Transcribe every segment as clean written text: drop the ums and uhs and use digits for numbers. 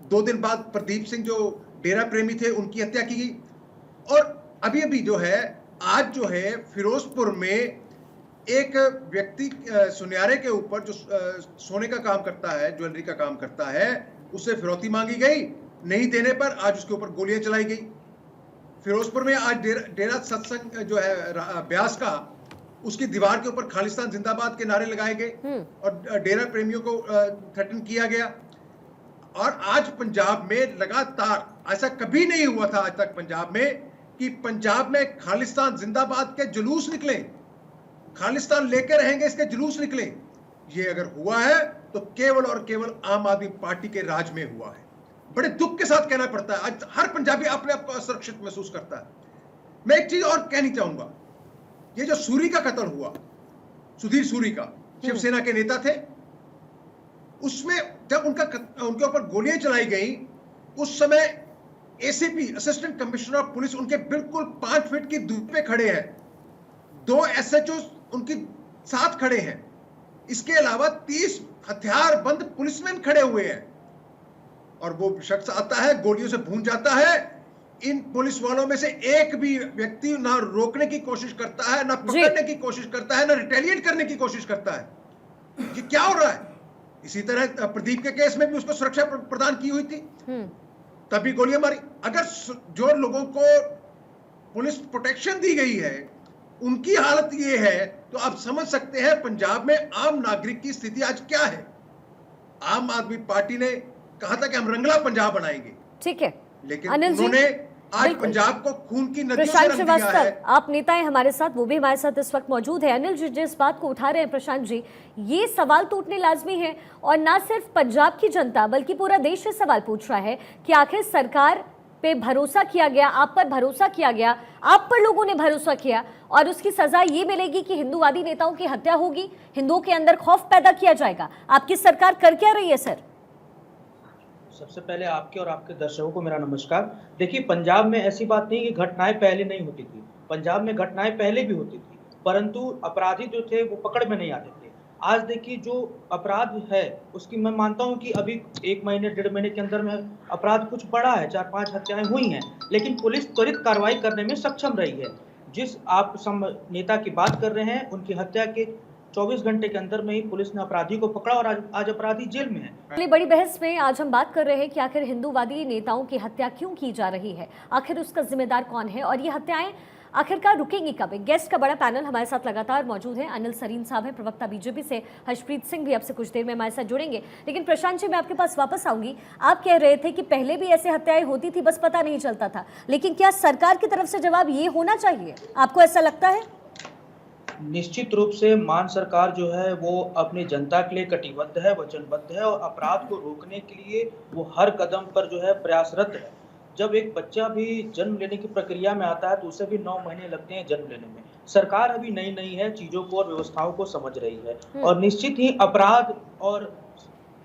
2 दिन बाद प्रदीप सिंह जो डेरा प्रेमी थे उनकी हत्या की गई। और अभी अभी जो है आज जो है फिरोजपुर में एक व्यक्ति सुनियारे के ऊपर जो सोने का काम करता है, ज्वेलरी का काम करता है, उससे फिरौती मांगी गई, नहीं देने पर आज उसके ऊपर गोलियां चलाई गई। फिरोजपुर में आज डेरा सत्संग जो है ब्यास का, उसकी दीवार के ऊपर खालिस्तान जिंदाबाद के नारे लगाए गए और डेरा प्रेमियों को थ्रेटन किया गया। और आज पंजाब में लगातार, ऐसा कभी नहीं हुआ था आज तक पंजाब में कि पंजाब में खालिस्तान जिंदाबाद के जुलूस निकले, खालिस्तान लेकर रहेंगे इसके जुलूस निकले। ये अगर हुआ है तो केवल और केवल आम आदमी पार्टी के राज में हुआ है। बड़े दुख के साथ कहना पड़ता है, आज हर पंजाबी अपने आप को असुरक्षित महसूस करता है। मैं एक चीज और कहनी चाहूंगा, ये जो सूरी का कत्ल हुआ, सुधीर सूरी का, शिवसेना के नेता थे, उसमें जब उनके ऊपर गोलियां चलाई गई, उस समय ACP assistant commissioner of police उनके बिल्कुल 5 फीट की दूरी पे खड़े हैं, 2 एसएचओ उनके साथ खड़े हैं, इसके अलावा 30 हथियार बंद पुलिसमैन खड़े हुए हैं। और वो शख्स आता है, गोलियों से भून जाता है। इन पुलिस वालों में से एक भी व्यक्ति ना रोकने की कोशिश करता है, ना पकड़ने की कोशिश करता है, ना रिटेलिएट करने की कोशिश करता है। ये क्या हो रहा है? इसी तरह प्रदीप के केस में भी उसको सुरक्षा प्रदान की हुई थी, तभी गोलियां मारी। अगर जो लोगों को पुलिस प्रोटेक्शन दी गई है उनकी हालत ये है, तो आप समझ सकते हैं पंजाब में आम नागरिक की स्थिति आज क्या है। आम आदमी पार्टी ने कहा था कि हम रंगला पंजाब बनाएंगे, ठीक है, लेकिन उन्होंने आज पंजाब को खून की नदियों से रंग दिया है। आप नेता हैं हमारे साथ, वो भी हमारे साथ इस वक्त मौजूद है। अनिल जी जिस बात को उठा रहे हैं प्रशांत जी, ये सवाल तो उठने लाजमी है, और ना सिर्फ पंजाब की जनता बल्कि पूरा देश ये सवाल पूछ रहा है कि आखिर सरकार पे भरोसा किया गया, आप पर भरोसा किया गया, आप पर लोगों ने भरोसा किया, और उसकी सजा ये मिलेगी कि हिंदूवादी नेताओं की हत्या होगी, हिंदुओं के अंदर खौफ पैदा किया जाएगा। आपकी सरकार कर क्या रही है सर? सबसे पहले आपके और आपके दर्शकों को मेरा नमस्कार। देखिए, पंजाब में ऐसी बात नहीं कि घटनाएं पहले नहीं होती थी, पंजाब में घटनाएं पहले भी होती थी, परंतु अपराधी जो थे वो पकड़ में नहीं आते थे। आज देखिए, जो अपराध है उसकी मैं मानता हूं कि अभी 1 महीने 1.5 महीने के अंदर में अपराध कुछ बढ़ा है, 4-5 हत्याएं हुई हैं, लेकिन पुलिस त्वरित कार्रवाई करने में सक्षम रही है। जिस आप नेता की बात कर रहे हैं, उनकी हत्या के 24 घंटे के अंदर में ही पुलिस ने अपराधी को पकड़ा और आज अपराधी जेल में है। बड़ी बहस में आज हम बात कर रहे हैं कि आखिर हिंदूवादी नेताओं की हत्या क्यों की जा रही है, आखिर उसका जिम्मेदार कौन है, और ये हत्याएं आखिरकार रुकेंगी कब? गेस्ट का बड़ा पैनल हमारे साथ लगातार मौजूद है। अनिल सरीन साहब हैं, प्रवक्ता बीजेपी से, हर्षप्रीत सिंह भी अब से कुछ देर में हमारे साथ जुड़ेंगे। लेकिन प्रशांत जी, मैं आपके पास वापस आऊंगी। आप कह रहे थे कि पहले भी ऐसे हत्याएं होती थी, बस पता नहीं चलता था, लेकिन क्या सरकार की तरफ से जवाब ये होना चाहिए? आपको ऐसा लगता है? निश्चित रूप से मान सरकार जो है वो अपनी जनता के लिए कटिबद्ध है, वचनबद्ध है, और अपराध को रोकने के लिए वो हर कदम पर जो है प्रयासरत है। जब एक बच्चा भी जन्म लेने की प्रक्रिया में आता है तो उसे भी 9 महीने लगते हैं जन्म लेने में। सरकार अभी नई है, चीजों को और व्यवस्थाओं को समझ रही है, और निश्चित ही अपराध और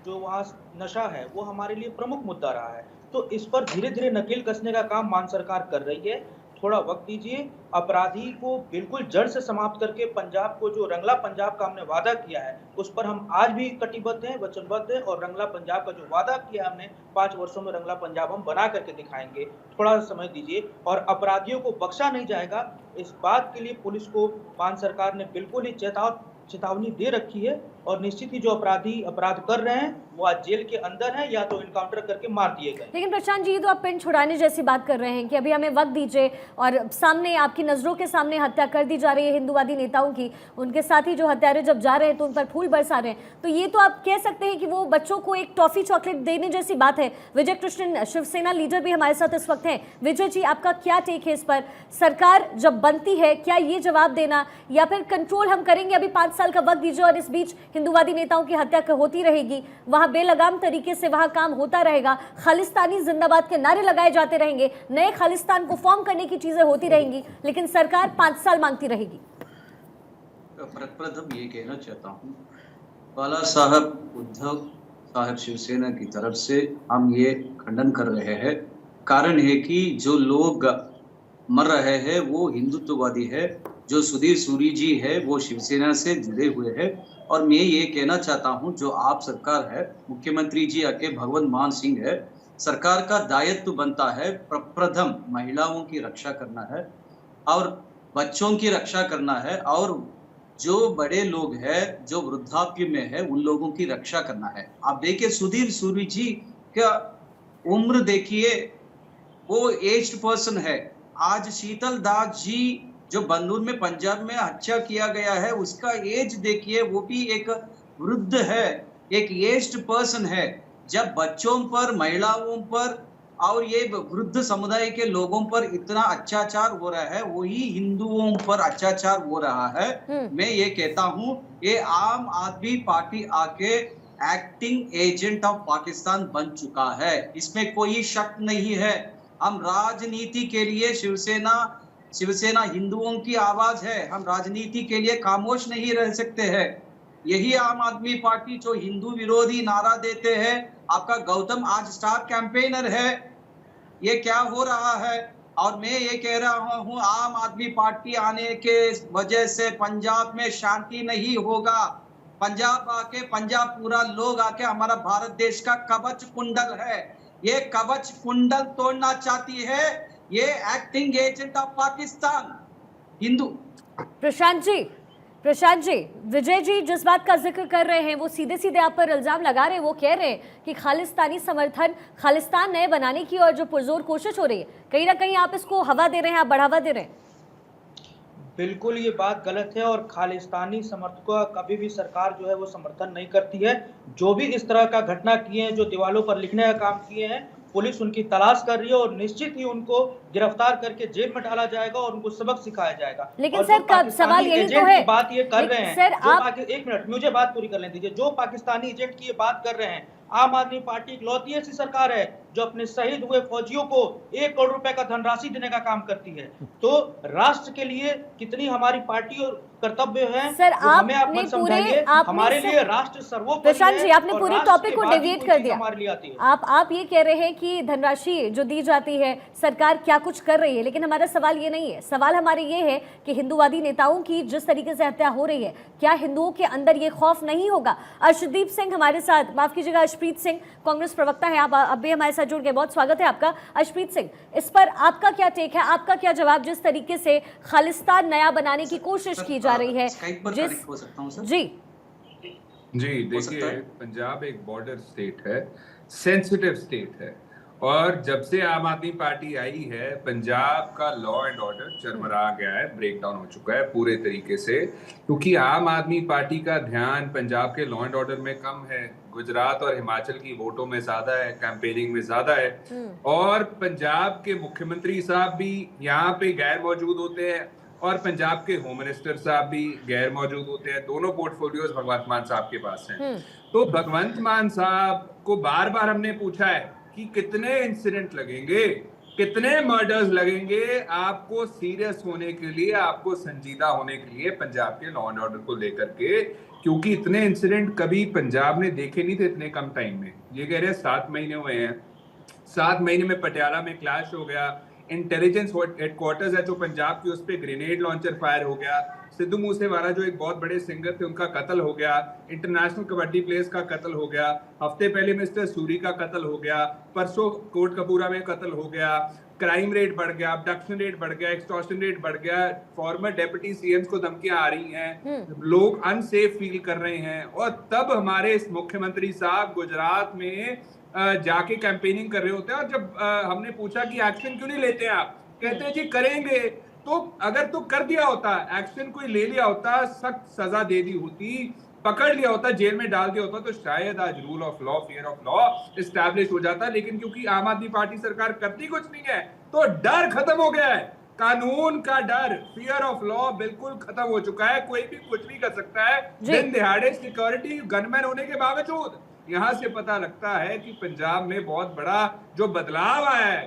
जो वहाँ नशा है वो हमारे लिए प्रमुख मुद्दा रहा है। तो इस पर धीरे धीरे नकेल कसने का काम मान सरकार कर रही है। थोड़ा वक्त दीजिए, अपराधी को बिल्कुल जड़ से समाप्त करके पंजाब को, जो रंगला पंजाब का हमने वादा किया है, उस पर हम आज भी कटिबद्ध हैं, वचनबद्ध हैं, और रंगला पंजाब का जो वादा किया हमने 5 वर्षों में, रंगला पंजाब हम बना करके दिखाएंगे। थोड़ा समय दीजिए, और अपराधियों को बख्शा नहीं जाएगा। इस बात के लिए पुलिस को मान सरकार ने बिल्कुल ही चेतावनी दे रखी है, और निश्चित ही जो अपराधी अपराध कर रहे हैं वो आज जेल के अंदर है या तो इनकाउंटर करके मार दिए गए। लेकिन प्रशांत जी, ये तो आप पिन छुड़ाने जैसी बात कर रहे हैं कि अभी हमें वक्त दीजिए, और सामने आपकी नजरों के सामने हत्या कर दी जा रही है हिंदूवादी नेताओं की, उनके साथ ही जो हत्यारे जब जा रहे हैं तो उन पर फूल बरसा रहे हैं, तो ये तो आप कह सकते हैं कि वो बच्चों को एक टॉफी चॉकलेट देने जैसी बात है। विजय कृष्णन, शिवसेना लीडर, भी हमारे साथ इस वक्त हैं। विजय जी, आपका क्या टेक है इस पर? सरकार जब बनती है, क्या ये जवाब देना, या फिर कंट्रोल हम करेंगे, अभी 5 साल का वक्त दीजिए, और इस बीच हिंदूवादी नेताओं की हत्या होती रहेगी, वहां बेलगाम तरीके से वहां काम होता रहेगा, खालिस्तानी जिंदाबाद के नारे लगाए जाते रहेंगे, नए खालिस्तान को फॉर्म करने की चीजें होती रहेंगी, लेकिन सरकार 5 साल मांगती रहेगी? प्रथम ये कहना चाहता हूँ, बाला साहब उद्धव साहब शिवसेना की तरफ से हम ये खंडन कर रहे हैं। कारण है कि जो लोग मर रहे हैं वो हिंदुत्ववादी है, जो सुधीर सूरी जी है वो शिवसेना से जुड़े हुए हैं। और मैं ये कहना चाहता हूँ, जो आप सरकार है, मुख्यमंत्री जी आके भगवंत मान सिंह है, सरकार का दायित्व बनता है प्रप्रथम महिलाओं की रक्षा करना है और बच्चों की रक्षा करना है और जो बड़े लोग हैं जो वृद्धाप्य में है उन लोगों की रक्षा करना है। आप देखिए सुधीर सूरी जी का उम्र देखिए, वो एज्ड पर्सन है। आज शीतल दास जी जो बंदूर में पंजाब में हत्या किया गया है उसका एज देखिए, वो भी एक वृद्ध है, एक एज्ड पर्सन है। जब बच्चों पर, महिलाओं पर और ये वृद्ध समुदाय के लोगों पर इतना अत्याचार हो रहा है, वही हिंदुओं पर अत्याचार हो रहा है। मैं ये कहता हूँ ये आम आदमी पार्टी आके एक्टिंग एजेंट ऑफ पाकिस्तान बन चुका है, इसमें कोई शक नहीं है। हम राजनीति के लिए शिवसेना हिंदुओं की आवाज है, हम राजनीति के लिए खामोश नहीं रह सकते हैं। यही आम आदमी पार्टी जो हिंदू विरोधी नारा देते हैं, आपका गौतम आज स्टार कैंपेनर है। ये क्या हो रहा है? और मैं ये कह रहा हूँ आम आदमी पार्टी आने के वजह से पंजाब में शांति नहीं होगा। पंजाब पूरा लोग आके हमारा भारत देश का कवच कुंडल है, ये कवच कुंडल तोड़ना चाहती है ये एक्टिंग एजेंट ऑफ पाकिस्तान हिंदू। प्रशांत जी, विजय जी जिस बात का जिक्र कर रहे हैं वो सीधे सीधे आप पर इल्जाम लगा रहे हैं। वो कह रहे हैं कि खालिस्तानी समर्थन, खालिस्तान नए बनाने की और जो पुरजोर कोशिश हो रही है, कहीं ना कहीं आप इसको हवा दे रहे हैं, आप बढ़ावा दे रहे हैं। बिल्कुल ये बात गलत है और खालिस्तानी समर्थकों का कभी भी सरकार जो है वो समर्थन नहीं करती है। जो भी इस तरह का घटना किए हैं, जो दीवालों पर लिखने का काम किए हैं, पुलिस उनकी तलाश कर रही है और निश्चित ही उनको गिरफ्तार करके जेल में डाला जाएगा और उनको सबक सिखाया जाएगा। लेकिन सर सवाल यही तो है, बात ये कर रहे हैं सर आप एक मिनट मुझे बात पूरी कर लेने दीजिए। जो पाकिस्तानी एजेंट की ये बात कर रहे हैं, आम आदमी पार्टी इकलौती ऐसी सरकार है जो अपने शहीद हुए फौजियों को 1 करोड़ रुपए का धनराशि देने का काम करती है। तो राष्ट्र के लिए कितनी हमारी पार्टी और कर्तव्य है सर, हमें आप मत समझाइए। हमारे लिए राष्ट्र सर्वोपरि है। प्रशांत जी, आपने पूरी टॉपिक को डेविएट कर दिया। हमारे लिए आती है। आप ये कह रहे हैं कि धनराशि जो दी जाती है सरकार क्या कुछ कर रही है, लेकिन हमारा सवाल ये नहीं है। सवाल हमारे ये है कि हिंदूवादी नेताओं की जिस तरीके से हत्या हो रही है, क्या हिंदुओं के अंदर ये खौफ नहीं होगा? अर्शदीप सिंह हमारे साथ, माफ कीजिएगा अर्शप्रीत सिंह, कांग्रेस प्रवक्ता है, आप अब भी हमारे साथ जुड़ गए, बहुत स्वागत है आपका। अर्शप्रीत सिंह, इस पर आपका क्या टेक है, आपका क्या जवाब जिस तरीके से खालिस्तान नया बनाने की कोशिश की जा रही है? जी देखिए, पंजाब एक बॉर्डर स्टेट है, सेंसिटिव स्टेट है, और जब से आम आदमी पार्टी आई है पंजाब का लॉ एंड ऑर्डर चरमरा गया है, ब्रेक डाउन हो चुका है पूरे तरीके से, क्योंकि आम आदमी पार्टी का ध्यान पंजाब के लॉ एंड ऑर्डर में कम है, गुजरात और हिमाचल की वोटों में ज्यादा है, कैंपेनिंग में ज्यादा है। और पंजाब के मुख्यमंत्री साहब भी यहाँ पे गैर मौजूद होते हैं और पंजाब के होम मिनिस्टर साहब भी गैर मौजूद होते हैं। दोनों पोर्टफोलियोज भगवंत मान साहब के पास हैं। तो भगवंत मान साहब को बार बार हमने पूछा है कि कितने इंसिडेंट लगेंगे, कितने मर्डर्स लगेंगे आपको सीरियस होने के लिए, आपको संजीदा होने के लिए पंजाब के लॉ एंड ऑर्डर को लेकर के, क्योंकि इतने इंसिडेंट कभी पंजाब ने देखे नहीं थे इतने कम टाइम में। ये कह रहे हैं 7 महीने हुए हैं, 7 महीने में पटियाला में क्लैश हो गया, इंटेलिजेंस हेडक्वार्टर्स है जो पंजाब की, उस पर ग्रेनेड लॉन्चर फायर हो गया, सिद्धू मूसेवाला जो एक बहुत बड़े सिंगर थे उनका कत्ल हो गया, इंटरनेशनल कबड्डी प्लेयर्स का कत्ल हो गया, हफ्ते पहले मिस्टर सूरी का कत्ल हो गया, परसों कोटकपूरा में कत्ल हो गया, क्राइम रेट बढ़ गया, अबडक्शन रेट बढ़ गया, एक्सटॉर्शन रेट बढ़ गया, फॉर्मर डेप्यूटी सीएम्स को धमकियां आ रही हैं, लोग अनसेफ फील कर रहे हैं। और तब हमारे इस मुख्यमंत्री साहब गुजरात में जाके कैंपेनिंग कर रहे होते हैं, और जब हमने पूछा कि एक्शन क्यों नहीं लेते आप, कहते हैं जी करेंगे। तो अगर तो कर दिया होता, एक्शन कोई ले लिया होता, सख्त सजा दे दी होती, पकड़ लिया होता, जेल में डाल दिया होता, तो शायद आज rule of law, fear of law establish हो जाता। लेकिन क्योंकि आम आदमी पार्टी सरकार करती कुछ नहीं है, तो डर खत्म हो गया है, कानून का डर, फियर ऑफ लॉ बिल्कुल खत्म हो चुका है। कोई भी कुछ भी कर सकता है, दिन दिहाड़े सिक्योरिटी गनमैन होने के बावजूद। यहाँ से पता लगता है कि पंजाब में बहुत बड़ा जो बदलाव आया है,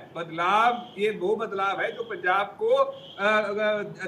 ये वो बदलाव है जो पंजाब को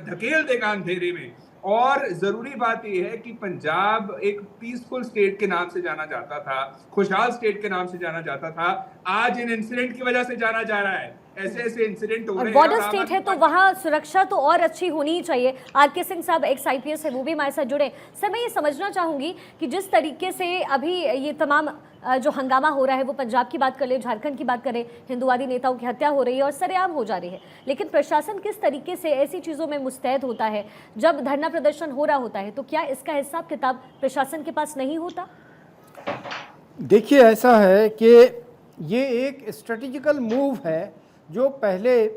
धकेल देगा अंधेरे में। और जरूरी बात यह है कि पंजाब एक पीसफुल स्टेट के नाम से जाना जाता था, खुशहाल स्टेट के नाम से जाना जाता था, आज इन इंसिडेंट की वजह से जाना जा रहा है। ऐसे इंसिडेंट हो रहे हैं। बॉर्डर स्टेट है तो वहाँ सुरक्षा तो और अच्छी होनी ही चाहिए। आर.के. सिंह साहब एक्स IPS है, वो भी हमारे साथ जुड़े। सर मैं ये समझना चाहूंगी कि जिस तरीके से अभी ये तमाम जो हंगामा हो रहा है वो पंजाब की बात कर ले, झारखंड की बात करें, हिंदुवादी नेताओं की हत्या हो रही है और सरेआम हो जा रही है, लेकिन प्रशासन किस तरीके से ऐसी चीज़ों में मुस्तैद होता है? जब धरना प्रदर्शन हो रहा होता है तो क्या इसका हिसाब किताब प्रशासन के पास नहीं होता? देखिए, ऐसा है कि ये एक स्ट्रेटेजिकल मूव है जो पहले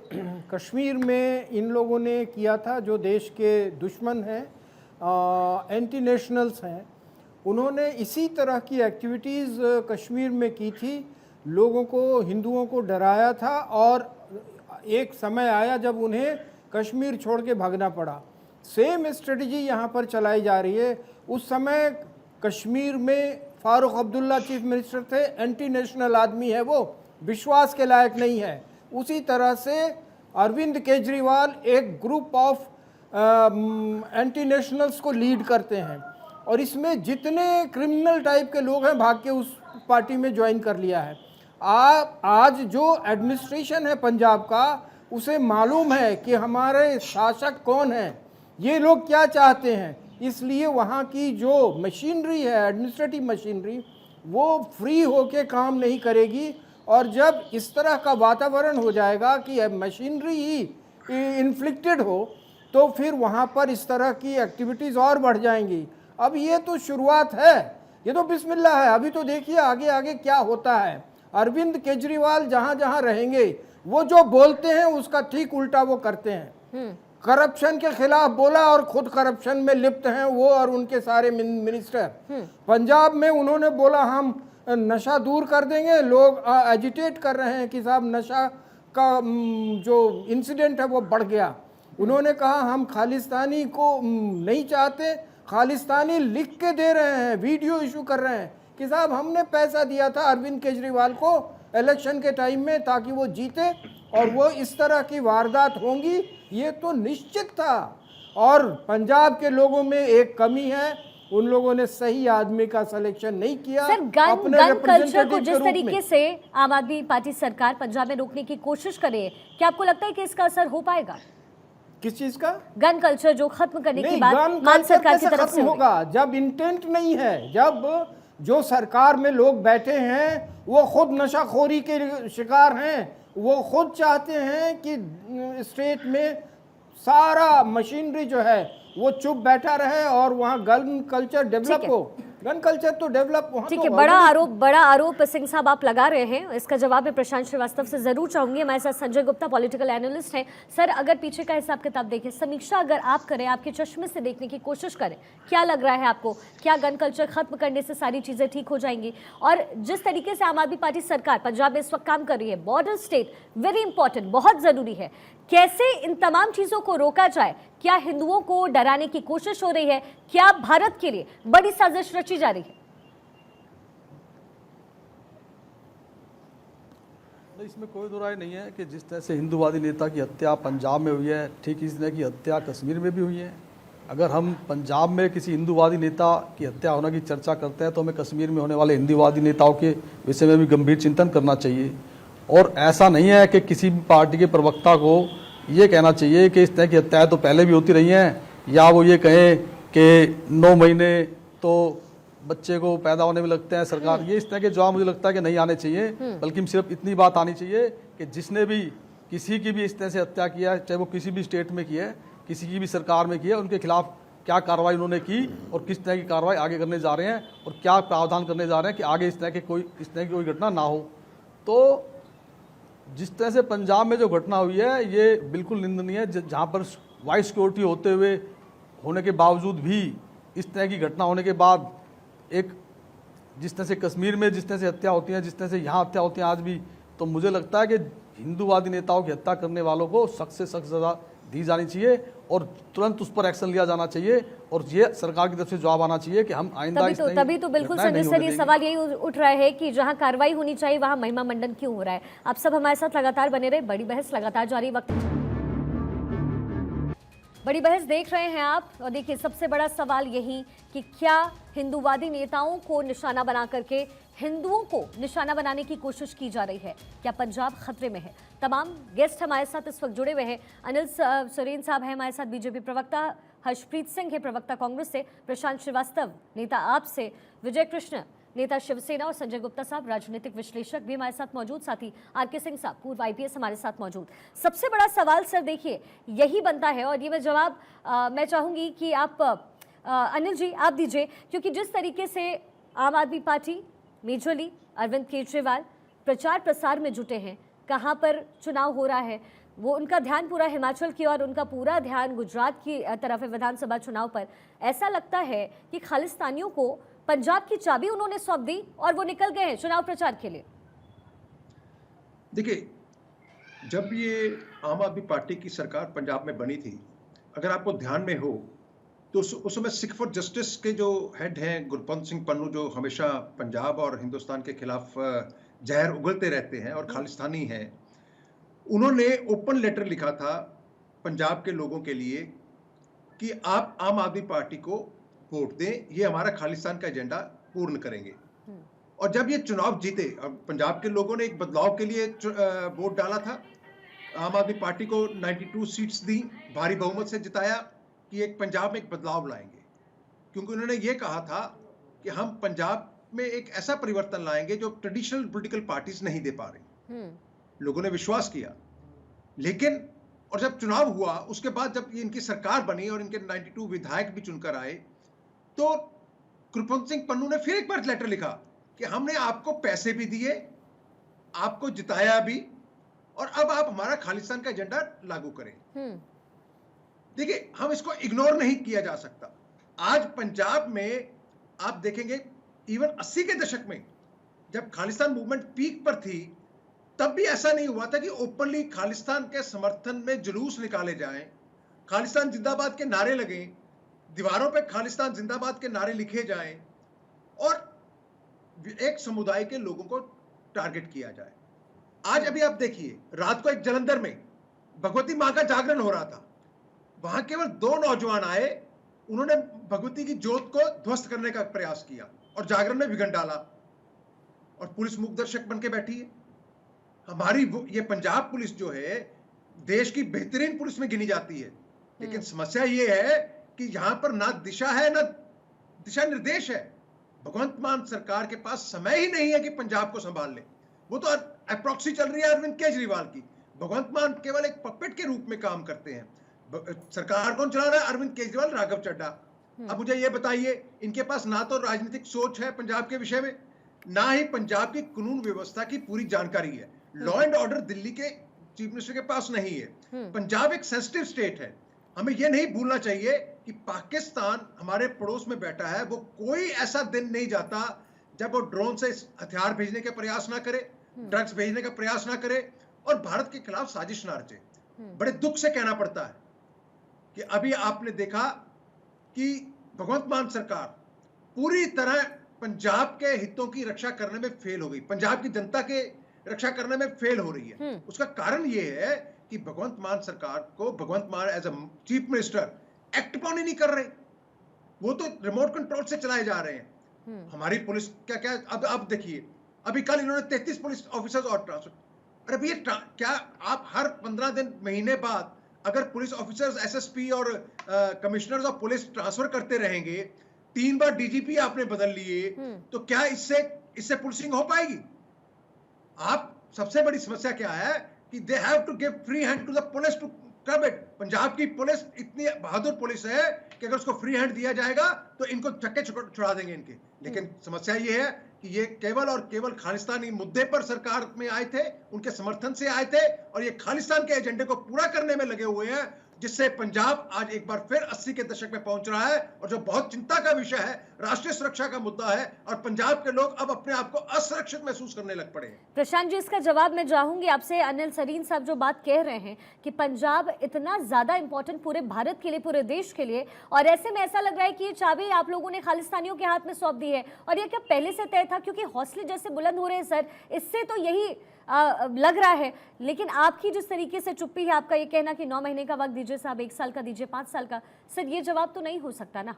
कश्मीर में इन लोगों ने किया था, जो देश के दुश्मन हैं, एंटी नेशनल्स हैं। उन्होंने इसी तरह की एक्टिविटीज़ कश्मीर में की थी, लोगों को, हिंदुओं को डराया था और एक समय आया जब उन्हें कश्मीर छोड़ के भागना पड़ा। सेम स्ट्रेटजी यहाँ पर चलाई जा रही है। उस समय कश्मीर में फारूक अब्दुल्ला चीफ मिनिस्टर थे, एंटी नेशनल आदमी है, वो विश्वास के लायक नहीं है। उसी तरह से अरविंद केजरीवाल एक ग्रुप ऑफ एंटी नेशनल्स को लीड करते हैं और इसमें जितने क्रिमिनल टाइप के लोग हैं भाग के उस पार्टी में ज्वाइन कर लिया है। आज जो एडमिनिस्ट्रेशन है पंजाब का, उसे मालूम है कि हमारे शासक कौन हैं, ये लोग क्या चाहते हैं, इसलिए वहाँ की जो मशीनरी है, एडमिनिस्ट्रेटिव मशीनरी, वो फ्री होके काम नहीं करेगी। और जब इस तरह का वातावरण हो जाएगा कि मशीनरी ही इन्फ्लिक्टेड हो, तो फिर वहाँ पर इस तरह की एक्टिविटीज़ और बढ़ जाएंगी। अब ये तो शुरुआत है, ये तो बिस्मिल्लाह है। अभी तो देखिए आगे आगे क्या होता है। अरविंद केजरीवाल जहाँ जहाँ रहेंगे, वो जो बोलते हैं उसका ठीक उल्टा वो करते हैं। करप्शन के खिलाफ बोला और खुद करप्शन में लिप्त हैं वो और उनके सारे मिनिस्टर। पंजाब में उन्होंने बोला हम नशा दूर कर देंगे, लोग एजिटेट कर रहे हैं कि साहब नशा का जो इंसिडेंट है वो बढ़ गया। उन्होंने कहा हम खालिस्तानी को नहीं चाहते, खालिस्तानी लिख के दे रहे हैं, वीडियो इशू कर रहे हैं कि साहब हमने पैसा दिया था अरविंद केजरीवाल को इलेक्शन के टाइम में ताकि वो जीते और वो इस तरह की वारदात होंगी, ये तो निश्चित था। और पंजाब के लोगों में एक कमी है, उन लोगों ने सही आदमी का सिलेक्शन नहीं किया। सर, गन कल्चर को जिस तरीके से आम आदमी पार्टी सरकार पंजाब में रोकने की कोशिश करे, क्या आपको लगता है कि इसका असर हो पाएगा? किस चीज का? गन कल्चर जो खत्म करने की बात मान सरकार की तरफ से होगा, जब इंटेंट नहीं है, जब जो सरकार में लोग बैठे हैं वो खुद नशाखोरी के शिकार हैं, वो खुद चाहते हैं कि स्टेट में सारा मशीनरी जो है वो चुप बैठा रहे और वहाँ गन कल्चर डेवलप हो। गन कल्चर तो डेवलप वहाँ, ठीक है। बड़ा आरोप सिंह साहब आप लगा रहे हैं, इसका जवाब मैं प्रशांत श्रीवास्तव से जरूर चाहूंगी। हमारे साथ संजय गुप्ता पॉलिटिकल एनालिस्ट हैं। सर, अगर पीछे का हिसाब किताब देखें, समीक्षा अगर आप करें, आपके चश्मे से देखने की कोशिश करें, क्या लग रहा है आपको? क्या गन कल्चर खत्म करने से सारी चीजें ठीक हो जाएंगी? और जिस तरीके से आम आदमी पार्टी सरकार पंजाब में इस वक्त काम कर रही है, बॉर्डर स्टेट वेरी इंपॉर्टेंट, बहुत जरूरी है, कैसे इन तमाम चीजों को रोका जाए? क्या हिंदुओं को डराने की कोशिश हो रही है? क्या भारत के लिए बड़ी साजिश रची जा रही है? इसमें कोई दो राय नहीं है कि जिस तरह से हिंदूवादी नेता की हत्या पंजाब में हुई है, ठीक इस तरह की हत्या कश्मीर में भी हुई है। अगर हम पंजाब में किसी हिंदूवादी नेता की हत्या होने की चर्चा करते हैं तो हमें कश्मीर में होने वाले हिंदूवादी नेताओं के विषय में भी गंभीर चिंतन करना चाहिए। और ऐसा नहीं है कि किसी भी पार्टी के प्रवक्ता को ये कहना चाहिए कि इस तरह की हत्याएं तो पहले भी होती रही हैं, या वो ये कहें कि 9 महीने तो बच्चे को पैदा होने में लगते हैं सरकार, ये इस तरह के जवाब मुझे लगता है कि नहीं आने चाहिए। बल्कि सिर्फ इतनी बात आनी चाहिए कि जिसने भी किसी की भी इस तरह से हत्या किया है, चाहे वो किसी भी स्टेट में की है, किसी की भी सरकार में की है, उनके खिलाफ क्या कार्रवाई उन्होंने की और किस तरह की कार्रवाई आगे करने जा रहे हैं और क्या प्रावधान करने जा रहे हैं कि आगे इस तरह की कोई घटना ना हो। तो जिस तरह से पंजाब में जो घटना हुई है ये बिल्कुल निंदनीय है, जहाँ पर वाइड सिक्योरिटी होने के बावजूद भी इस तरह की घटना होने के बाद एक जिस तरह से कश्मीर में जिस तरह से हत्या होती है, जिस तरह से यहाँ हत्या होती है आज भी, तो मुझे लगता है कि हिंदूवादी नेताओं की हत्या करने वालों को सख्त से सख्त सजा दी जानी चाहिए और तुरंत उस पर एक्शन लिया जाना चाहिए और ये सरकार की तरफ से जवाब आना चाहिए कि हम आइंदा तभी तो बिल्कुल संजय सर, ये सवाल यही उठ रहा है कि जहां कार्रवाई होनी चाहिए वहां महिमा मंडन क्यों हो रहा है? आप सब हमारे साथ लगातार बने रहे, बड़ी बहस लगातार जारी, वक्त बड़ी बहस देख रहे हैं आप। और देखिए, सबसे बड़ा सवाल यही कि क्या हिंदूवादी नेताओं को निशाना बना करके हिंदुओं को निशाना बनाने की कोशिश की जा रही है? क्या पंजाब खतरे में है? तमाम गेस्ट हमारे साथ इस वक्त जुड़े हुए हैं। अनिल सुरेन साहब हैं हमारे साथ, बीजेपी प्रवक्ता, हर्षप्रीत सिंह है प्रवक्ता कांग्रेस से, प्रशांत श्रीवास्तव नेता आप से, विजय कृष्ण नेता शिवसेना, और संजय गुप्ता साहब राजनीतिक विश्लेषक भी हमारे साथ मौजूद, साथ ही आर.के. सिंह साहब पूर्व IPS हमारे साथ मौजूद। सबसे बड़ा सवाल सर देखिए यही बनता है, और ये मैं जवाब मैं चाहूँगी कि आप अनिल जी आप दीजिए, क्योंकि जिस तरीके से आम आदमी पार्टी मेजरली अरविंद केजरीवाल प्रचार प्रसार में जुटे हैं, कहाँ पर चुनाव हो रहा है, वो उनका ध्यान पूरा हिमाचल की और उनका पूरा ध्यान गुजरात की तरफ है विधानसभा चुनाव पर। ऐसा लगता है कि खालिस्तानियों को पंजाब की चाबी उन्होंने सौंप दी और वो निकल गए हैं चुनाव प्रचार के लिए। देखिए, जब ये आम आदमी पार्टी की सरकार पंजाब में बनी थी, अगर आपको ध्यान में हो तो उस समय सिख फॉर जस्टिस के जो हेड हैं गुरपंत सिंह पन्नू, जो हमेशा पंजाब और हिंदुस्तान के खिलाफ जहर उगलते रहते हैं और खालिस्तानी हैं, उन्होंने ओपन लेटर लिखा था पंजाब के लोगों के लिए कि आप आम आदमी पार्टी को वोट दें, ये हमारा खालिस्तान का एजेंडा पूर्ण करेंगे। और जब ये चुनाव जीते, अब पंजाब के लोगों ने एक बदलाव के लिए वोट डाला था, आम आदमी पार्टी को 92 सीट्स दी, भारी बहुमत से जिताया कि एक पंजाब में एक बदलाव लाएंगे, क्योंकि उन्होंने ये कहा था कि हम पंजाब में एक ऐसा परिवर्तन लाएंगे जो ट्रेडिशनल पॉलिटिकल पार्टीज नहीं दे पा रही। लोगों ने विश्वास किया, लेकिन और जब चुनाव हुआ उसके बाद जब ये इनकी सरकार बनी और इनके 92 विधायक भी चुनकर आए, तो गुरपंत सिंह पन्नू ने फिर एक बार लेटर लिखा कि हमने आपको पैसे भी दिए, आपको जिताया भी, और अब आप हमारा खालिस्तान का एजेंडा लागू करें। देखिए, हम इसको इग्नोर नहीं किया जा सकता। आज पंजाब में आप देखेंगे, इवन 80 के दशक में जब खालिस्तान मूवमेंट पीक पर थी, तब भी ऐसा नहीं हुआ था कि ओपनली खालिस्तान के समर्थन में जुलूस निकाले जाएं, खालिस्तान जिंदाबाद के नारे लगें, दीवारों पे खालिस्तान जिंदाबाद के नारे लिखे जाएं और एक समुदाय के लोगों को टारगेट किया जाए। आज अभी आप देखिए, रात को एक जलंधर में भगवती मां का जागरण हो रहा था, वहां केवल 2 नौजवान आए, उन्होंने भगवती की ज्योत को ध्वस्त करने का प्रयास किया और जागरण में विघन डाला, और पुलिस मूक दर्शक बन के बैठी है। हमारी ये पंजाब पुलिस जो है देश की बेहतरीन पुलिस में गिनी जाती है, लेकिन समस्या ये है कि यहां पर ना दिशा है ना दिशा निर्देश है। भगवंत मान सरकार के पास समय ही नहीं है कि पंजाब को संभाल ले। वो तो अप्रॉक्सी चल रही है अरविंद केजरीवाल की। भगवंत मान केवल एक पपेट के रूप में काम करते हैं। सरकार कौन चला रहा है? अरविंद केजरीवाल, राघव चड्ढा। अब मुझे ये बताइए, इनके पास ना तो राजनीतिक सोच है पंजाब के विषय में, ना ही पंजाब की कानून व्यवस्था की पूरी जानकारी है। लॉ एंड ऑर्डर दिल्ली के चीफ मिनिस्टर के पास नहीं है। पंजाब एक सेंसिटिव स्टेट है। हमें यह नहीं भूलना चाहिए कि पाकिस्तान हमारे पड़ोस में बैठा है। वो कोई ऐसा दिन नहीं जाता जब वो ड्रोन से हथियार भेजने के प्रयास ना करे, ड्रग्स भेजने का प्रयास ना करे और भारत के खिलाफ साजिश ना रचे। बड़े दुख से कहना पड़ता है कि अभी आपने देखा कि भगवंत मान सरकार पूरी तरह पंजाब के हितों की रक्षा करने में फेल हो गई, पंजाब की जनता के रक्षा करने में फेल हो रही है। उसका कारण यह है कि भगवंत मान सरकार को, Bhagwant Mann as a chief minister act upon ही नहीं कर रहे। वो तो रिमोट कंट्रोल से चलाए जा रहे हैं। हमारी पुलिस क्या अब देखिए, अभी कल इन्होंने 33 पुलिस ऑफिसर्स और ट्रांसफर। अरे भैया, क्या आप हर 15 दिन महीने बाद अगर पुलिस ऑफिसर्स, एसएसपी और कमिश्नर्स ऑफ पुलिस ट्रांसफर करते रहेंगे, 3 बार डीजीपी आपने बदल लिए, तो क्या इससे पुलिसिंग हो पाएगी? आप सबसे बड़ी समस्या क्या है कि they have to give free hand to the police to curb it. Punjab की पुलिस इतनी बहादुर पुलिस है कि अगर उसको फ्री हैंड दिया जाएगा तो इनको चक्के छुड़ा देंगे इनके। लेकिन समस्या ये है कि ये केवल और केवल खालिस्तानी मुद्दे पर सरकार में आए थे, उनके समर्थन से आए थे, और ये खालिस्तान के एजेंडे को पूरा करने में लगे हुए हैं, जिससे पंजाब आज एक बार फिर 80 के दशक में पहुंच रहा है। और जो बहुत चिंता का विषय है, राष्ट्रीय सुरक्षा का मुद्दा है, और पंजाब के लोग अब अपने आप को असुरक्षित महसूस करने लग पड़े हैं। प्रशांत जी, इसका जवाब मैं चाहूंगी आपसे। अनिल सरीन साहब जो बात कह रहे हैं कि पंजाब इतना ज्यादा इंपॉर्टेंट पूरे भारत के लिए, पूरे देश के लिए, और ऐसे में ऐसा लग रहा है कि ये चाबी आप लोगों ने खालिस्तानियों के हाथ में सौंप दी है। और ये क्या पहले से तय था? क्योंकि हौसले जैसे बुलंद हो रहे हैं सर, इससे तो यही लग रहा है। लेकिन आपकी जिस तरीके से चुप्पी है, आपका ये कहना कि 9 महीने का वक्त दीजिए साहब, 1 साल का दीजिए, 5 साल का, सर ये जवाब तो नहीं हो सकता ना?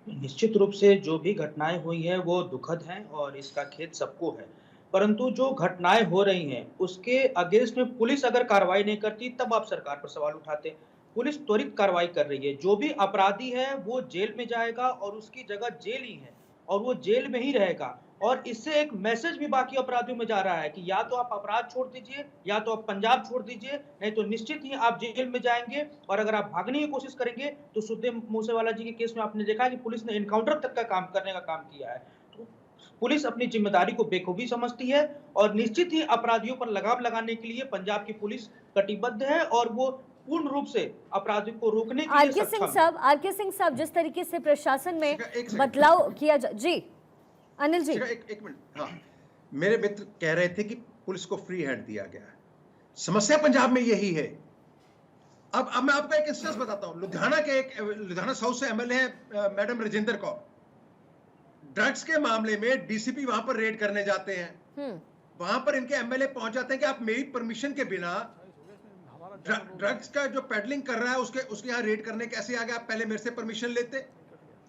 निश्चित रूप से जो भी घटनाएं हुई हैं वो दुखद हैं और इसका खेद सबको है। परंतु जो घटनाएं हो रही हैं उसके अगेंस्ट में पुलिस अगर कार्रवाई नहीं करती तब आप सरकार पर सवाल उठाते। पुलिस त्वरित कार्रवाई कर रही है। जो भी अपराधी है वो जेल में जाएगा और उसकी जगह जेल ही है। और वो जेल में ही रहेगा। और इससे एक मैसेज भी बाकी अपराधियों में जा रहा है कि या तो आप अपराध छोड़ दीजिए, या तो आप पंजाब छोड़ दीजिए, नहीं तो निश्चित ही आप जेल में जाएंगे। और अगर आप भागने की कोशिश करेंगे तो सुखदेव मूसेवाला जी के केस में आपने देखा है कि पुलिस ने एनकाउंटर तक का काम करने का काम किया है। तो पुलिस अपनी जिम्मेदारी को बेखूबी समझती है और निश्चित ही अपराधियों पर लगाम लगाने के लिए पंजाब की पुलिस कटिबद्ध है और वो पूर्ण रूप से अपराधियों को रोकने के लिए सक्षम है। आरके सिंह साहब, जिस तरीके से प्रशासन में एक सेकंड। बदलाव किया जी अनिल जी। एक मिनट, हाँ, मेरे मित्र कह रहे थे कि पुलिस को फ्री हैंड दिया गया है। समस्या पंजाब में यही है। अब मैं आपको एक इंस्टेंस बताता हूं। लुधियाना साउथ से एमएलए है मैडम राजेंद्र कौर। ड्रग्स के मामले में डीसीपी वहां पर रेड करने जाते हैं। वहां पर इनके एमएलए पहुंच जाते हैं कि आप मेरी परमिशन के बिना ड्रग्स का जो पेडलिंग कर रहा है उसके यहाँ रेड करने कैसे आ गए? आप पहले मेरे से परमिशन लेते।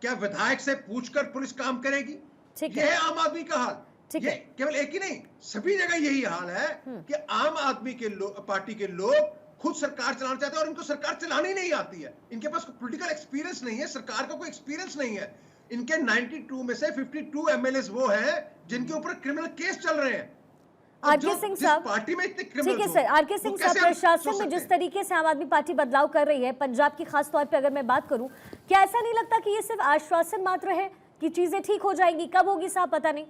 क्या विधायक से पूछकर पुलिस काम करेगी? यह है आम आदमी का हाल। ये केवल एक ही नहीं, सभी जगह यही हाल है कि आम आदमी के पार्टी के लोग खुद सरकार चलाना चाहते हैं और इनको सरकार चलानी नहीं आती है। इनके पास पॉलिटिकल एक्सपीरियंस नहीं है, सरकार का कोई एक्सपीरियंस नहीं है। इनके 92 में से 52 एमएलए वो हैं जिनके ऊपर क्रिमिनल केस चल रहे हैं। आरके सिंह साहब, पार्टी में इतने ठीक है सर, आरके सिंह साहब, प्रशासन में जिस तरीके से आम आदमी पार्टी बदलाव कर रही है पंजाब की खास तौर पे अगर मैं बात करूं, क्या ऐसा नहीं लगता कि ये सिर्फ आश्वासन मात्र है कि चीजें ठीक हो जाएंगी? कब होगी साहब पता नहीं।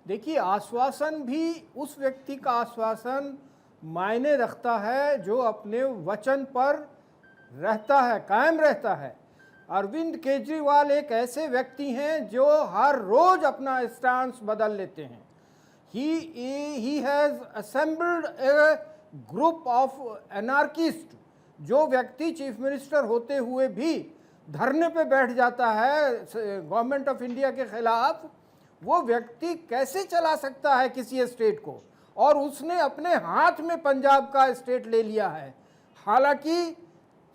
देखिए, आश्वासन भी उस व्यक्ति का आश्वासन मायने रखता है जो अपने वचन पर रहता है, कायम रहता है। अरविंद केजरीवाल एक ऐसे व्यक्ति हैं जो हर रोज अपना स्टांस बदल लेते हैं। He has assembled a group of anarchists। जो व्यक्ति चीफ मिनिस्टर होते हुए भी धरने पे बैठ जाता है गवर्नमेंट ऑफ इंडिया के खिलाफ, वो व्यक्ति कैसे चला सकता है किसी स्टेट को? और उसने अपने हाथ में पंजाब का स्टेट ले लिया है। हालांकि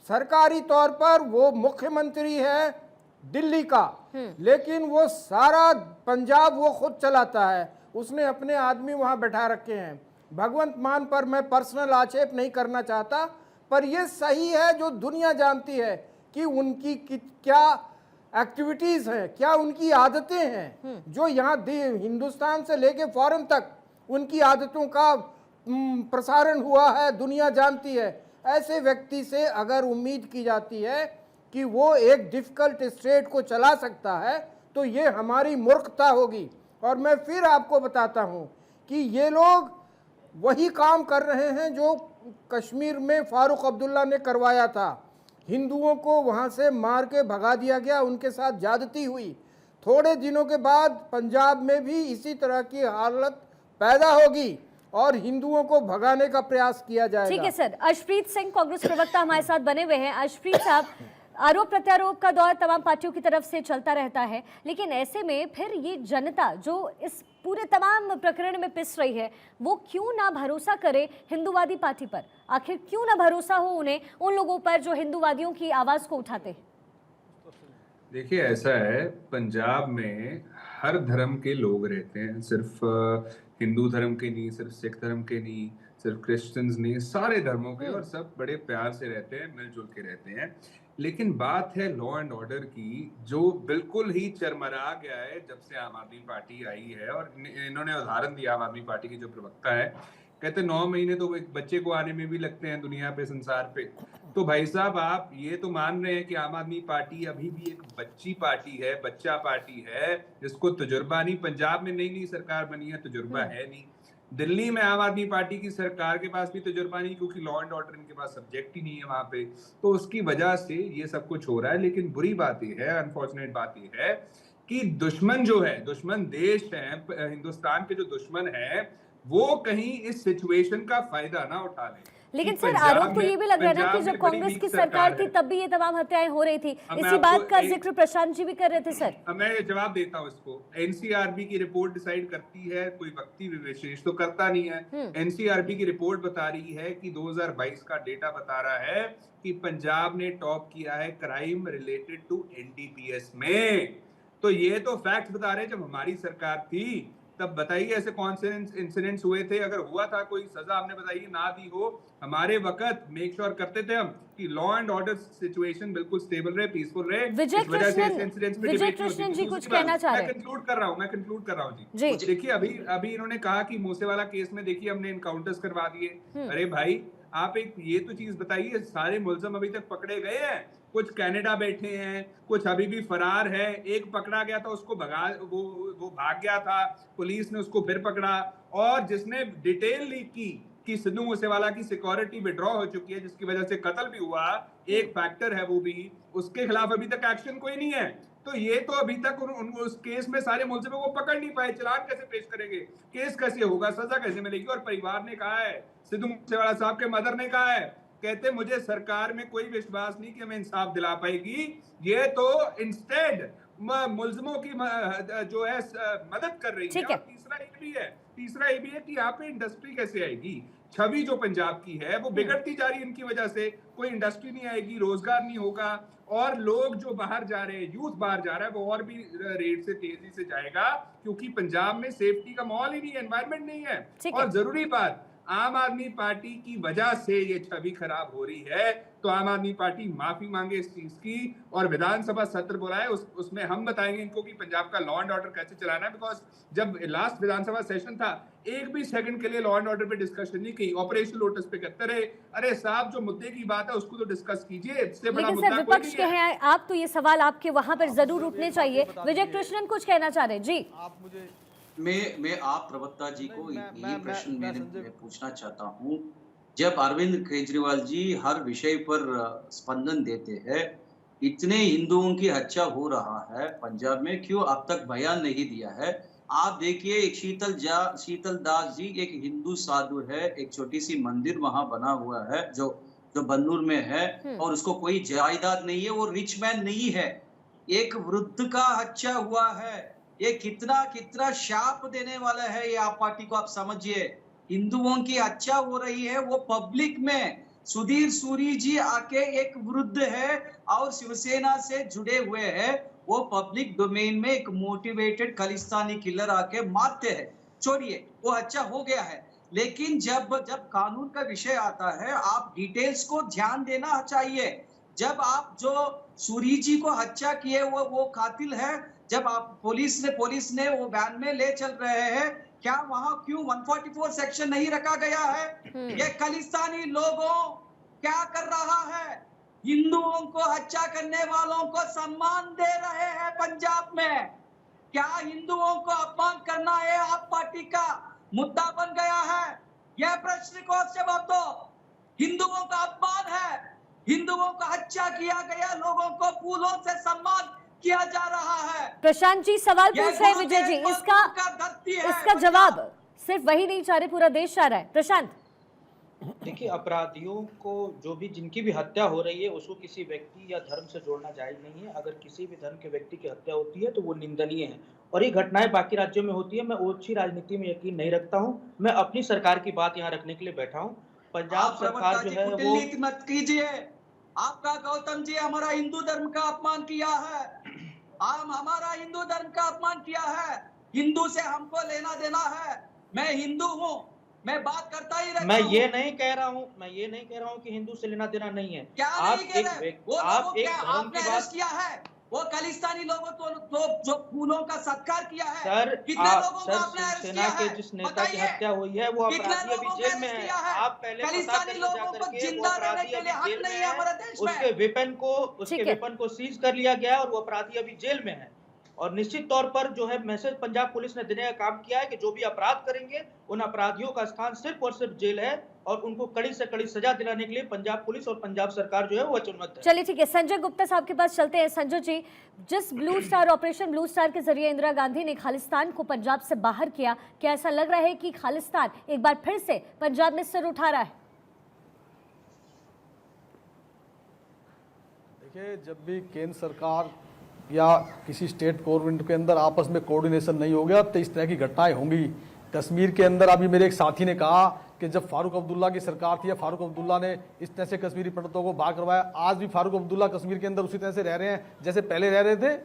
सरकारी तौर पर वो मुख्यमंत्री है दिल्ली का, लेकिन वो सारा पंजाब वो खुद चलाता है। उसने अपने आदमी वहां बैठा रखे हैं। भगवंत मान पर मैं पर्सनल आक्षेप नहीं करना चाहता, पर यह सही है जो दुनिया जानती है कि उनकी क्या एक्टिविटीज हैं, क्या उनकी आदतें हैं, जो यहाँ हिंदुस्तान से लेके फॉरेन तक उनकी आदतों का प्रसारण हुआ है, दुनिया जानती है। ऐसे व्यक्ति से अगर उम्मीद की जाती है कि वो एक डिफिकल्ट स्टेट को चला सकता है तो ये हमारी मूर्खता होगी। और मैं फिर आपको बताता हूं कि ये लोग वही काम कर रहे हैं जो कश्मीर में फारूक अब्दुल्ला ने करवाया था। हिंदुओं को वहां से मार के भगा दिया गया, उनके साथ ज्यादती हुई। थोड़े दिनों के बाद पंजाब में भी इसी तरह की हालत पैदा होगी और हिंदुओं को भगाने का प्रयास किया जाएगा। ठीक है सर। अर्शप्रीत सिंह, कांग्रेस प्रवक्ता, हमारे साथ बने हुए हैं। अर्शप्रीत साहब, आरोप प्रत्यारोप का दौर तमाम पार्टियों की तरफ से चलता रहता है, लेकिन ऐसे में फिर ये जनता जो इस पूरे तमाम प्रकरण में पिस रही है, वो क्यों ना भरोसा करे हिंदूवादी पार्टी पर? आखिर क्यों ना भरोसा हो उन्हें उन लोगों पर जो हिंदूवादियों की आवाज को उठाते हैं? देखिए, ऐसा है, पंजाब में हर धर्म के लोग रहते हैं, सिर्फ हिंदू धर्म के नहीं, सिर्फ सिख धर्म के नहीं, सिर्फ क्रिश्चियंस नहीं, सारे धर्मों के, और सब बड़े प्यार से रहते हैं, मिलजुल के रहते हैं। लेकिन बात है लॉ एंड ऑर्डर की, जो बिल्कुल ही चरमरा गया है जब से आम आदमी पार्टी आई है। और इन्होंने उदाहरण दिया, आम आदमी पार्टी के जो प्रवक्ता है, कहते 9 महीने तो एक बच्चे को आने में भी लगते हैं दुनिया पे, संसार पे। तो भाई साहब, आप ये तो मान रहे हैं कि आम आदमी पार्टी अभी भी एक बच्ची पार्टी है, बच्चा पार्टी है, जिसको तजुर्बा नहीं। पंजाब में नई नई सरकार बनी है, तजुर्बा है नहीं। दिल्ली में आम आदमी पार्टी की सरकार के पास भी तजुर्बा नहीं, क्योंकि लॉ एंड ऑर्डर इनके पास सब्जेक्ट ही नहीं है वहां पे। तो उसकी वजह से ये सब कुछ हो रहा है। लेकिन बुरी बात यह है, अनफॉर्चुनेट बात यह है कि दुश्मन जो है, दुश्मन देश है, हिंदुस्तान के जो दुश्मन है, वो कहीं इस सिचुएशन का फायदा ना उठा ले। लेकिन सर, आरोप तो ये भी लग रहा है ना कि जब कांग्रेस की सरकार थी तब भी ये तमाम हत्याएं हो रही थी। इसी बात का जिक्र प्रशांत जी भी कर रहे थे सर। मैं जवाब देता हूँ इसको। एनसीआरबी की रिपोर्ट डिसाइड करती है, कोई व्यक्ति विशेष तो करता नहीं है। एनसीआरबी की रिपोर्ट बता रही है कि 2022 का डेटा बता रहा है कि पंजाब ने टॉप किया है क्राइम रिलेटेड टू एनडीपीएस में। तो ये तो फैक्ट बता रहे हैं। जब हमारी सरकार थी तब बताइए ऐसे कौन से इंसिडेंट्स हुए थे, अगर हुआ था कोई सजा हमने बताइए ना दी हो, हमारे वक्त मेक श्योर करते थे हम कि लॉ एंड ऑर्डर सिचुएशन बिल्कुल स्टेबल रहे, पीसफुल रहे। विजय कृष्णन जी कुछ कहना चाह रहे हैं। मैं कंक्लूड कर रहा हूँ जी। देखिए अभी इन्होंने कहा कि मूसेवाला केस में देखिए हमने इनकाउंटर्स करवा दिए। अरे भाई आप एक ये तो चीज बताइए, सारे मुलजिम अभी तक पकड़े गए हैं? कुछ कनाडा बैठे हैं, कुछ अभी भी फरार है। एक पकड़ा गया था, उसको वो भाग गया था, पुलिस ने उसको फिर पकड़ा। और जिसने डिटेल लीक की कि सिद्धू मूसेवाला की सिक्योरिटी विड्रॉ हो चुकी है, जिसकी वजह से कत्ल भी हुआ, एक फैक्टर है वो भी, उसके खिलाफ अभी तक एक्शन कोई नहीं है। तो ये तो अभी तक उस केस में सारे मुलजिमों को पकड़ नहीं पाए, चालान कैसे पेश करेंगे, केस कैसे होगा, सजा कैसे मिलेगी? और परिवार ने कहा है, सिद्धू मूसेवाला साहब के मदर ने कहा है, कहते मुझे सरकार में कोई विश्वास नहीं कि हमें इंसाफ दिला पाएगी, ये तो इंस्टेड मुलजिमों की जो है मदद कर रही है। और तीसरा ये भी है कि यहाँ पे इंडस्ट्री कैसे आएगी? छवि जो पंजाब की है वो बिगड़ती जा रही है इनकी वजह से। कोई इंडस्ट्री नहीं आएगी, रोजगार नहीं होगा, और लोग जो बाहर जा रहे हैं, यूथ बाहर जा रहा है, वो और भी रेट से तेजी से जाएगा, क्योंकि पंजाब में सेफ्टी का माहौल ही नहीं है, एनवायरमेंट नहीं है। और जरूरी बात, आम आदमी पार्टी की वजह से ये छवि खराब हो रही है, तो आम आदमी पार्टी माफी मांगे इस चीज की और विधानसभा सत्र बुलाए, उसमें हम बताएंगे इनको कि पंजाब का लॉ एंड ऑर्डर कैसे चलाना है। बिकॉज जब लास्ट विधानसभा सेशन था, एक भी सेकंड के लिए लॉ एंड ऑर्डर पे डिस्कशन नहीं की, ऑपरेशन लोटस पे कहते रहे। अरे साहब, जो मुद्दे की बात है उसको तो डिस्कस कीजिए, इससे बड़ा मुद्दा कोई विपक्ष नहीं के हैं आप, तो ये सवाल आपके वहां पर जरूर उठने चाहिए। विजय कृष्णन कुछ कहना चाह रहे हैं जी। आप मुझे मैं आप प्रवक्ता जी को ये प्रश्न मैं पूछना चाहता हूँ। जब अरविंद केजरीवाल जी हर विषय पर स्पंदन देते हैं, इतने हिंदुओं की हत्या हो रहा है पंजाब में, क्यों अब तक बयान नहीं दिया है? आप देखिए, एक शीतल दास जी एक हिंदू साधु है, एक छोटी सी मंदिर वहां बना हुआ है जो बन्नूर में है, और उसको कोई जायदाद नहीं है, वो रिच मैन नहीं है। एक वृद्ध का हत्या हुआ है, ये कितना शाप देने वाला है ये आप पार्टी को, आप समझिए। हिंदुओं की हत्या हो रही है वो पब्लिक में। सुधीर सूरी जी आके एक वृद्ध है और शिवसेना से जुड़े हुए हैं, वो पब्लिक डोमेन में एक मोटिवेटेड खालिस्तानी किलर आके मारते हैं। छोड़िए, वो हत्या हो गया है, लेकिन जब कानून का विषय आता है, आप डिटेल्स को ध्यान देना चाहिए। जब आप जो सूरी जी को हत्या किए वो कातिल है, जब आप पुलिस ने वो वैन में ले चल रहे हैं, क्या वहां क्यों 144 सेक्शन नहीं रखा गया है? ये खालिस्तानी लोगों क्या कर रहा है? हिंदुओं को हत्या करने वालों को सम्मान दे रहे हैं पंजाब में। क्या हिंदुओं को अपमान करना है आप पार्टी का मुद्दा बन गया है? यह प्रश्न को जवाब दो। हिंदुओं का अपमान है, हिंदुओं का हत्या किया गया, लोगों को फूलों से सम्मान किया जा रहा है। प्रशांत जी सवाल पूछ रहे हैं विजय जी, इसका जवाब सिर्फ वही नहीं चाह रहे, पूरा देश चाह रहा है। प्रशांत, देखिए, अपराधियों को जो भी जिनकी भी हत्या हो रही है उसको किसी व्यक्ति या धर्म से जोड़ना जायज नहीं है। अगर किसी भी धर्म के व्यक्ति की हत्या होती है तो वो निंदनीय है, और ये घटनाएं बाकी राज्यों में होती है। मैं ओछी राजनीति में यकीन नहीं रखता हूँ, मैं अपनी सरकार की बात यहाँ रखने के लिए बैठा हूँ। पंजाब सरकार जो है वो मत कीजिए। आपका गौतम जी हमारा हिंदू धर्म का अपमान किया है, हमारा हिंदू धर्म का अपमान किया है। हिंदू से हमको लेना देना है। मैं हिंदू हूँ, मैं बात करता ही रहता हूँ। मैं ये नहीं कह रहा हूँ कि हिंदू से लेना देना नहीं है। क्या आप नहीं एक धर्म की बात किया है, वो खालिस्तानी लोगों तो जो फूलों का सत्कार किया है। सर, कितने लोगों को आपने अरेस्ट सेना किया के है? जिस नेता की हत्या हुई है वो अपराधी अभी जेल में है। आप पहले खालिस्तानी लोगों को जिंदा रहने के लिए हक नहीं है हमारे देश में। उसके वेपन को सीज कर लिया गया और वो अपराधी अभी जेल में है। और निश्चित तौर पर जो है मैसेज पंजाब पुलिस ने देने का काम किया है कि जो भी अपराध करेंगे उन अपराधियों का स्थान सिर्फ और सिर्फ जेल है, और उनको कड़ी से कड़ी सजा दिलाने के लिए पंजाब पुलिस और पंजाब सरकार जो है वो वचनबद्ध है। चलिए ठीक है, संजय गुप्ता साहब के पास चलते हैं। संजय जी, जिस blue star operation blue star के जरिए इंदिरा गांधी ने खालिस्तान को पंजाब से बाहर किया, क्या ऐसा लग रहा है कि खालिस्तान एक बार फिर से पंजाब में सिर उठा रहा है? देखिए, जब भी केंद्र सरकार या किसी स्टेट गवर्नमेंट के अंदर आपस में कोऑर्डिनेशन नहीं हो गया तो इस तरह की घटनाएं होंगी। कश्मीर के अंदर अभी मेरे एक साथी ने कहा कि जब फारूक अब्दुल्ला की सरकार थी, फारूक अब्दुल्ला ने इस तरह से कश्मीरी पंडितों को बाहर करवाया। आज भी फारूक अब्दुल्ला कश्मीर के अंदर उसी तरह से रह रहे हैं जैसे पहले रह रहे थे।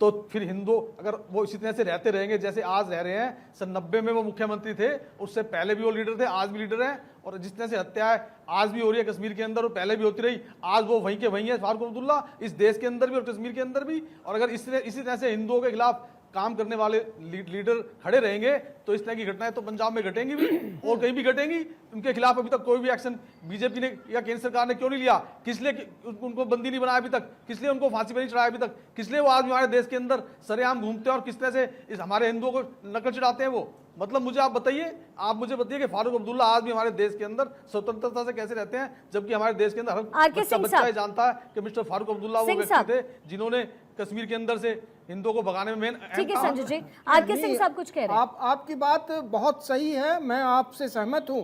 तो फिर हिंदू अगर वो इसी तरह से रहते रहेंगे जैसे आज रह रहे हैं, सन 90 में वो मुख्यमंत्री थे, उससे पहले भी वो लीडर थे, आज भी लीडर हैं, और जिस तरह से हत्याएं आज भी हो रही है कश्मीर के अंदर और पहले भी होती रही, आज वो वहीं के वहीं है फारूक अब्दुल्ला, इस देश के अंदर भी और कश्मीर के अंदर भी। और अगर इसी तरह से हिंदुओं के खिलाफ काम करने वाले लीडर खड़े रहेंगे तो इस तरह की घटनाएं तो पंजाब में घटेंगी भी और कहीं भी घटेंगी। उनके खिलाफ अभी तक कोई भी एक्शन बीजेपी ने या केंद्र सरकार ने क्यों नहीं लिया? किस लिए उनको बंदी नहीं बनाया अभी तक? किस लिए उनको फांसी पर नहीं चढ़ाया अभी तक? किस लिए वो आज हमारे देश के अंदर सरेआम घूमते हैं और किस तरह से इस हमारे हिंदुओं को नकल चढ़ाते हैं? वो मतलब मुझे आप बताइए, आप मुझे बताइए कि फारूक अब्दुल्ला आज भी हमारे देश के अंदर स्वतंत्रता से कैसे रहते हैं, जबकि हमारे देश के अंदर हर बच्चा ये जानता है कि मिस्टर फारूक अब्दुल्ला वो व्यक्ति थे जिन्होंने कश्मीर के अंदर से हिंदुओं को भगाने में मेन। ठीक है संजय जी, आरके सिंह साहब कुछ कह रहे हैं। आपकी बात बहुत सही है, मैं आपसे सहमत हूं,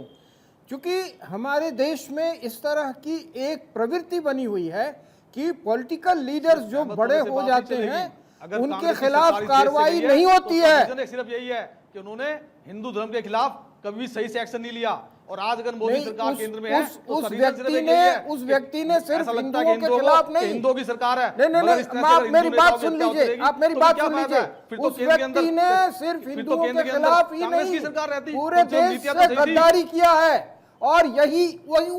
क्योंकि हमारे देश में इस तरह की एक प्रवृत्ति बनी हुई है कि पॉलिटिकल लीडर्स जो बड़े हो जाते हैं उनके खिलाफ कार्रवाई नहीं होती है। सिर्फ यही है कि उन्होंने हिंदू धर्म के खिलाफ कभी भी सही से एक्शन नहीं लिया, और आज अगर मोदी सरकार केंद्र में है तो उस व्यक्ति ने सिर्फ हिंदुओं के खिलाफ नहीं, हिंदुओं की सरकार है। नहीं, आप मेरी बात सुन लीजिए, आप मेरी बात सुन लीजिए। उस व्यक्ति ने सिर्फ हिंदुओं के खिलाफ ही नहीं, पूरे देश से गद्दारी किया है, और वही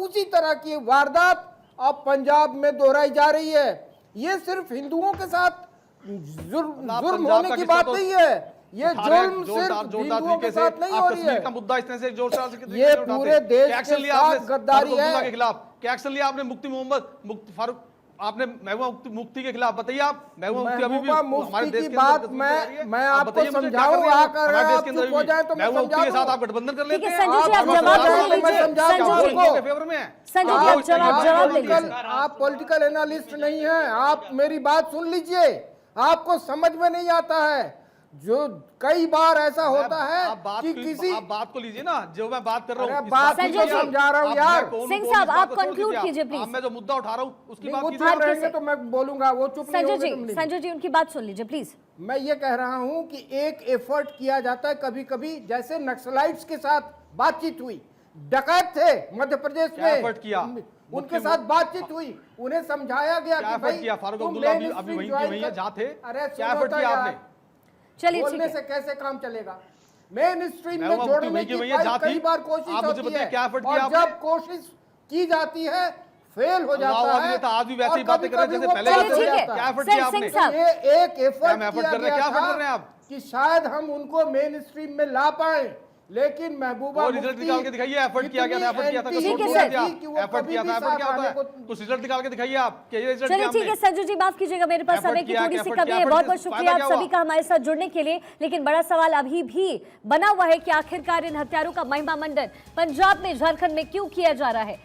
उसी तरह की वारदात अब पंजाब में दोहराई जा रही है। ये सिर्फ हिंदुओं के साथ जुर्म होने की बात नहीं है, ये जुर्म सिर्फ हिंदुओं के साथ नहीं हो रही है, का मुद्दा इस तरह से जोर शोर से ये पूरे देश के साथ गद्दारी है। के खिलाफ क्या एक्शन लिया आपने? मुफ्ती मोहम्मद फारूक, आपने महबूबा मुफ्ती के खिलाफ बताइए। आप महबूबा मुफ्ती की बात मैं आपको समझाऊं, आकर आप चुप हो जाए तो मैं समझा दूं। साथ आप गठबंधन कर लेते हैं। संजय जी आप जवाब दीजिए। आप पॉलिटिकल एनालिस्ट नहीं हैं, आप मेरी बात सुन लीजिए, आपको समझ में नहीं आता है। जो कई बार ऐसा होता है कि किसी आप बात को लीजिए ना, जो मैं बात कर रहा हूँ बात को समझा रहा हूँ यार। सिंह साहब आप कंक्लूड कीजिए प्लीज। मैं जो मुद्दा उठा रहा हूँ उसकी बात कीजिए। रहेंगे तो मैं बोलूंगा, वो चुप नहीं होंगे। संजय जी उनकी बात सुन लीजिए प्लीज। मैं ये कह रहा हूँ कि एक एफर्ट किया जाता है कभी कभी, जैसे नक्सलाइट्स के साथ बातचीत हुई, डकैत थे मध्य प्रदेश में, एफर्ट किया, उनके साथ बातचीत हुई, उन्हें समझाया गया कि भाई फारूक अब्दुल्ला अभी वहीं जहाँ थे। अरे क्या एफर्ट किया आपने? चलिए बोलने से कैसे काम चलेगा? मेन स्ट्रीम में जोड़ने की कई बार कोशिश होती है, और जब कोशिश की जाती है फेल हो जाता है। आज भी वैसी बातें कर रहे हैं जैसे पहले क्या एफर्ट किया आपने? ये एक एफर्ट किया गया था कि शायद हम उनको मेन स्ट्रीम में ला पाए, लेकिन महबूबा रिजल्ट निकाल के दिखाइए। एफर्ट किया गया था, एफर्ट किया था, एफर्ट किया था, एफर्ट क्या होता है? कुछ रिजल्ट निकाल के दिखाइए आप। चलिए ठीक है संजू जी, माफ कीजिएगा मेरे पास समय की थोड़ी सी कमी है। बहुत बहुत शुक्रिया आप सभी का हमारे साथ जुड़ने के लिए। लेकिन बड़ा सवाल अभी भी बना हुआ है कि आखिरकार इन हत्यारों का महिमा मंडन पंजाब में, झारखंड में क्यों किया जा रहा है?